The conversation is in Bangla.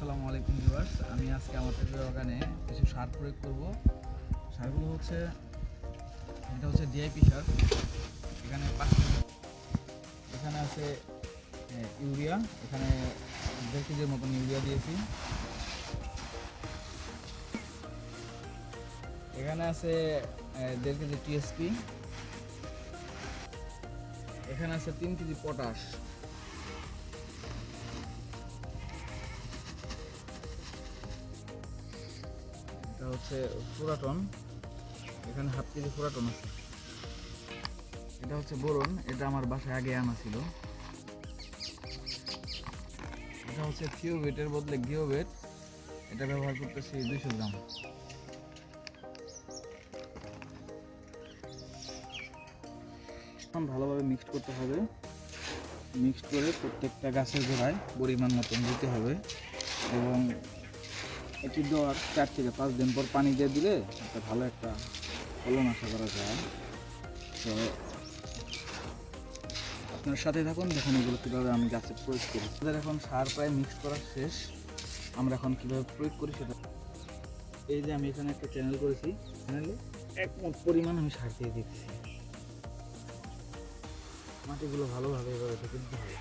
আসসালামু আলাইকুম ভিউয়ার্স, আমি আজকে আমাদের বাগানে কিছু সার প্রয়োগ করব। সারগুলো হচ্ছে এটা হচ্ছে ডিআইপি সার। এখানে এখানে আছে ইউরিয়া, এখানে 1.5 কেজির মতন ইউরিয়া দিয়েছি। এখানে আছে 1.5 কেজি টিএসপি। এখানে আছে 3 কেজি পটাশ। এটা হচ্ছে ফুরাটন, এখানে 1/2 কেজি ফুরাটন আছে। এটা হচ্ছে বোরন, এটা আমার বাসায় আগে আনা ছিল। এটা হচ্ছে থিওবেটের বদলে গিওবেট, এটা ব্যবহার করতেছি 200 গ্রাম। এখন ভালোভাবে মিক্সড করতে হবে। মিক্সড করে প্রত্যেকটা গাছের গোড়ায় পরিমাণ মতন দিতে হবে এবং এটি দেওয়ার 4 থেকে 5 দিন পর পানি দিয়ে দিলে একটা ভালো একটা ফলন আশা করা যায়। তো আপনার সাথে থাকুন, দেখুন এগুলো কীভাবে আমি গাছে প্রয়োগ করি। আমাদের এখন সার প্রায় মিক্সড করা শেষ। আমরা এখন কীভাবে প্রয়োগ করি সেটা, এই যে আমি এখানে একটা চ্যানেল করেছি, চ্যানেলে 1 মুঠ পরিমাণ আমি সার দিয়ে দিচ্ছি। মাটিগুলো ভালোভাবে এভাবে ঢেকে দিতে হবে।